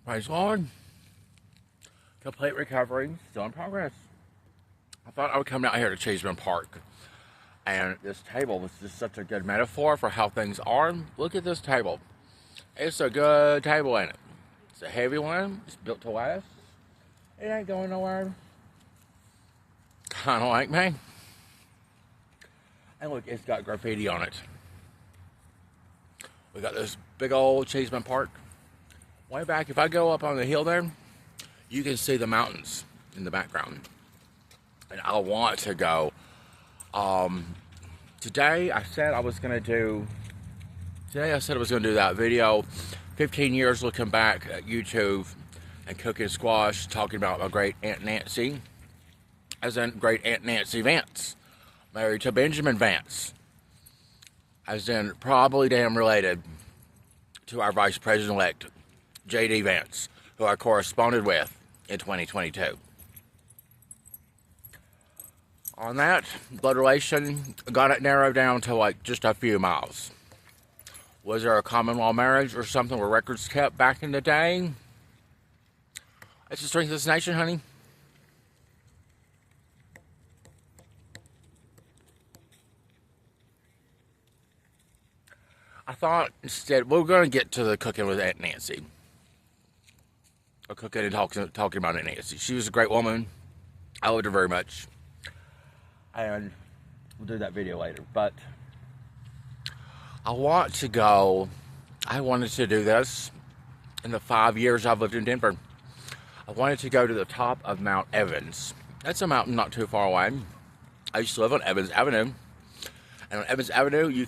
Praise the Lord. Complete recovery, still in progress. I thought I would come down here to Cheeseman Park. And this table was just such a good metaphor for how things are. Look at this table. It's a good table, ain't it? It's a heavy one. It's built to last. It ain't going nowhere. Kind of like me. And look, it's got graffiti on it. We got this big old Cheeseman Park. Way back, if I go up on the hill there, you can see the mountains in the background. And I want to go. Today I said I was going to do that video, 15 years looking back at YouTube and cooking squash, talking about my great Aunt Nancy, as in great Aunt Nancy Vance, married to Benjamin Vance, as in probably damn related to our Vice President-elect, J.D. Vance, who I corresponded with in 2022. On that, blood relation, got it narrowed down to like just a few miles. Was there a common law marriage or something where records kept back in the day? It's the strength of this nation, honey. I thought instead, we're going to get to the cooking with Aunt Nancy. Or cooking and talking about Aunt Nancy. She was a great woman. I loved her very much. And we'll do that video later. But I wanted to do this in the 5 years I've lived in Denver. I wanted to go to the top of Mount Evans. That's a mountain not too far away. I used to live on Evans Avenue. And on Evans Avenue,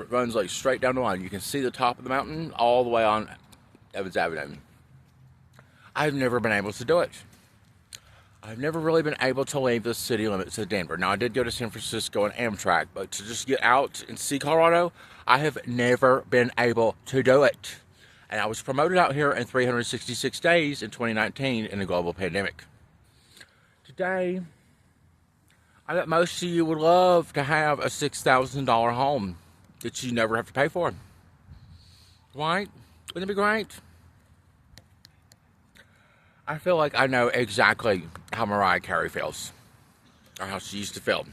runs like straight down the line. You can see the top of the mountain all the way on Evans Avenue. I've never been able to do it. I've never really been able to leave the city limits of Denver. Now, I did go to San Francisco and Amtrak, but to just get out and see Colorado, I have never been able to do it. And I was promoted out here in 366 days in 2019 in the global pandemic. Today, I bet most of you would love to have a $6,000 home that you never have to pay for. Right? Wouldn't it be great? I feel like I know exactly how Mariah Carey feels. Or how she used to feel.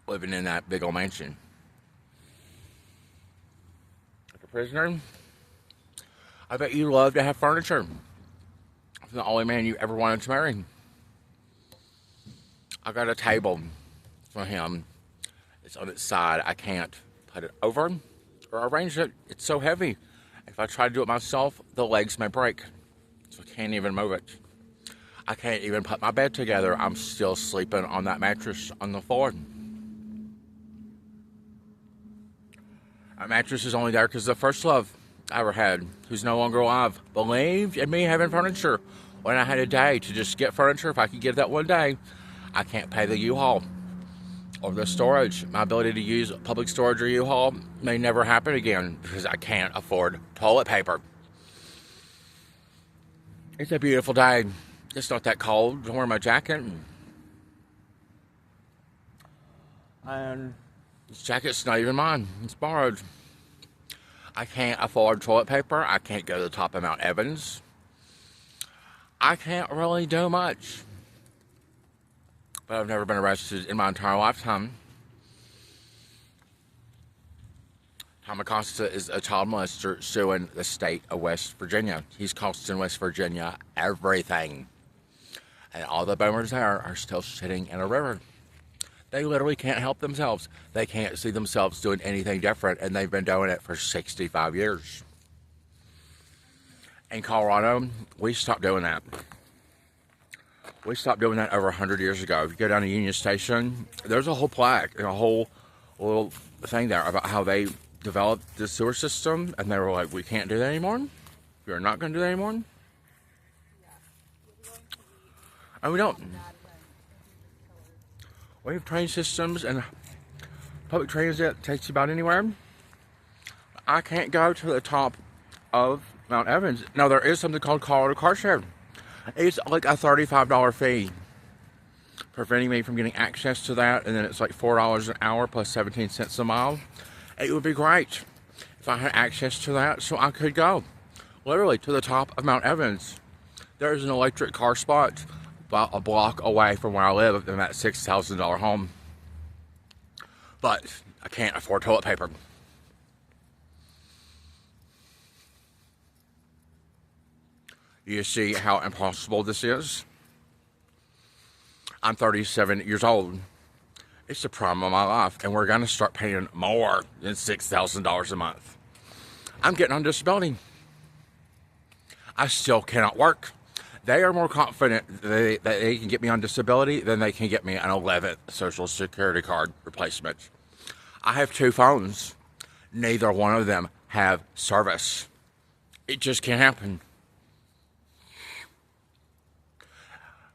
Living in that big old mansion. Like a prisoner. I bet you love to have furniture. I'm the only man you ever wanted to marry. I got a table for him. It's on its side. I can't put it over or arrange it. It's so heavy. If I try to do it myself, the legs may break. So I can't even move it. I can't even put my bed together. I'm still sleeping on that mattress on the floor. That mattress is only there because the first love I ever had, who's no longer alive, believed in me having furniture. When I had a day to just get furniture, if I could get that one day, I can't pay the U-Haul or the storage. My ability to use public storage or U-Haul may never happen again because I can't afford toilet paper. It's a beautiful day. It's not that cold. I'm wearing my jacket. And this jacket's not even mine. It's borrowed. I can't afford toilet paper. I can't go to the top of Mount Evans. I can't really do much. But I've never been arrested in my entire lifetime. Tom Acosta is a child molester suing the state of West Virginia. He's costing West Virginia everything. And all the boomers there are still sitting in a river. They literally can't help themselves. They can't see themselves doing anything different, and they've been doing it for 65 years. In Colorado, we stopped doing that. We stopped doing that over 100 years ago. If you go down to Union Station, there's a whole plaque and a whole little thing there about how they developed the sewer system, and they were like, we can't do that anymore. We're not going to do that anymore. And we don't. We have train systems, and public transit takes you about anywhere. I can't go to the top of Mount Evans. Now, there is something called Colorado Car Share. It's like a $35 fee, preventing me from getting access to that, and then it's like $4 an hour plus 17 cents a mile. It would be great if I had access to that so I could go. literally to the top of Mount Evans. There's an electric car spot about a block away from where I live in that $6,000 home. But I can't afford toilet paper. You see how impossible this is? I'm 37 years old. It's the prime of my life, and we're going to start paying more than $6,000 a month. I'm getting on disability. I still cannot work. They are more confident that they can get me on disability than they can get me an 11th Social Security card replacement. I have 2 phones. Neither one of them have service. It just can't happen.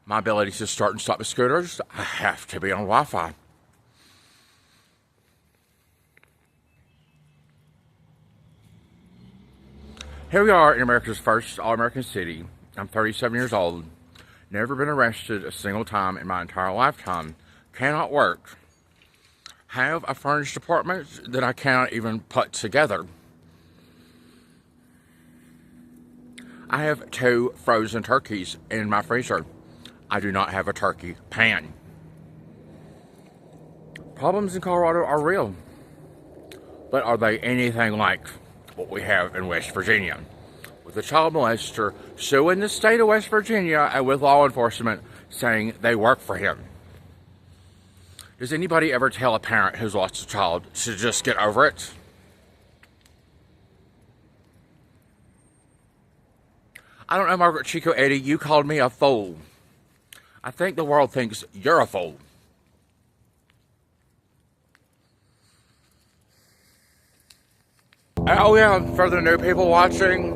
My ability to start and stop the scooters, I have to be on Wi-Fi. Here we are in America's first all-American city. I'm 37 years old. Never been arrested a single time in my entire lifetime. Cannot work. Have a furnished apartment that I cannot even put together. I have 2 frozen turkeys in my freezer. I do not have a turkey pan. Problems in Colorado are real. But are they anything like what we have in West Virginia? With a child molester suing the state of West Virginia and with law enforcement saying they work for him. Does anybody ever tell a parent who's lost a child to just get over it? I don't know, Margaret Chico Eddie, you called me a fool. I think the world thinks you're a fool. Oh yeah, for the new people watching,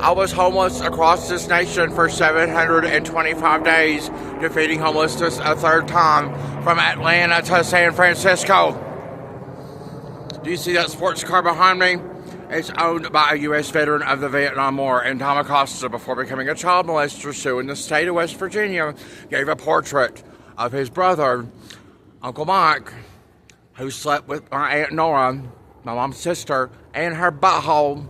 I was homeless across this nation for 725 days, defeating homelessness a 3rd time from Atlanta to San Francisco. Do you see that sports car behind me? It's owned by a U.S. veteran of the Vietnam War, and Tom Acosta, before becoming a child molester suing the state of West Virginia, gave a portrait of his brother, Uncle Mike, who slept with my Aunt Nora, my mom's sister, and her butthole,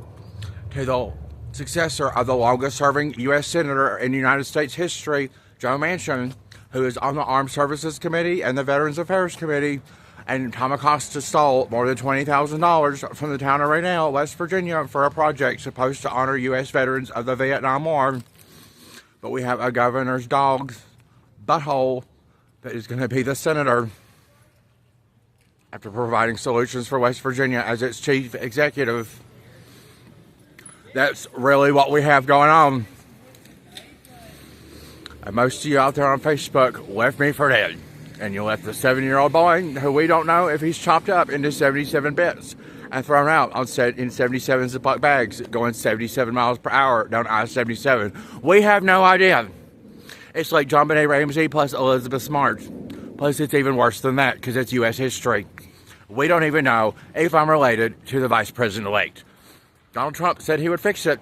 to the successor of the longest-serving U.S. Senator in United States history, Joe Manchin, who is on the Armed Services Committee and the Veterans Affairs Committee. And Tom Acosta stole more than $20,000 from the town of Raynell, West Virginia, for a project supposed to honor U.S. veterans of the Vietnam War. But we have a governor's dog's butthole that is going to be the senator after providing solutions for West Virginia as its chief executive. That's really what we have going on. And most of you out there on Facebook left me for dead. And you left the 7-year-old boy, who we don't know if he's chopped up into 77 bits and thrown out on set in 77 Ziploc bags going 77 miles per hour down I-77. We have no idea. It's like John Benet Ramsey plus Elizabeth Smart. Plus it's even worse than that because it's U.S. history. We don't even know if I'm related to the vice president-elect. Donald Trump said he would fix it.